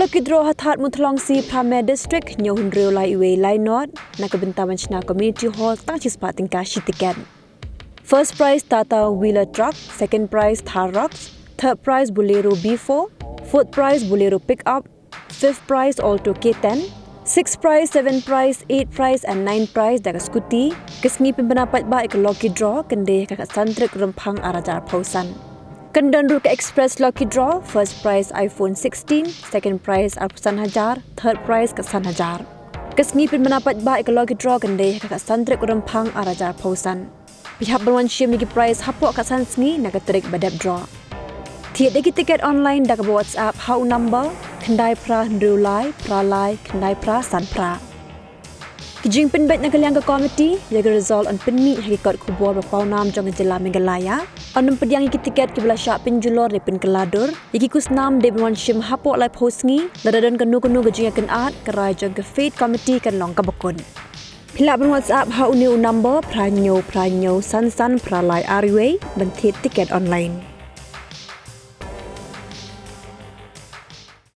Loki draw Thadmuthlong si Prame District nyohun real lai iwe lai not na kebentawan China Community Hall tang chispa Tyngka tiket. First prize Tata wheeler truck, second prize Thar Rocks, third prize Bolero B4, fourth prize Bolero pickup, fifth prize Alto K10, sixth prize, seventh prize, eighth prize and ninth prize daga skuti. Kesngi pimpenapat ba ik Loki draw kende kakak santrik rempang arajar pausan. Kendan Ruka Express Lucky Draw, first prize iPhone 16, second prize Arpusan Hajar, third prize Kasan Hajar. Kesngi pin menapat ba ke Lucky Draw kende kakak santrik rempang arajar pausan. Pihak berwan syim lagi prize hapok kat sansngi nak terik badap draw. Tiada lagi tiket online dak WhatsApp hau number kendai pra ndrulai pralai kendai pra san pra. Kijing penbet nak kalian ke komiti jaga result on penmi hakikat kubur berpau nam jong jela Meghalaya. Anum pediang iki tiket ke belah syak penjulor de Pynkhalai iki kusnam de berwan syim hapok lai posngi ladadan kenu gejing akan art kerai jong ke feed komiti kan long kabakun. Pilak ber WhatsApp hau new number pranyo san pralai arway bentit tiket online.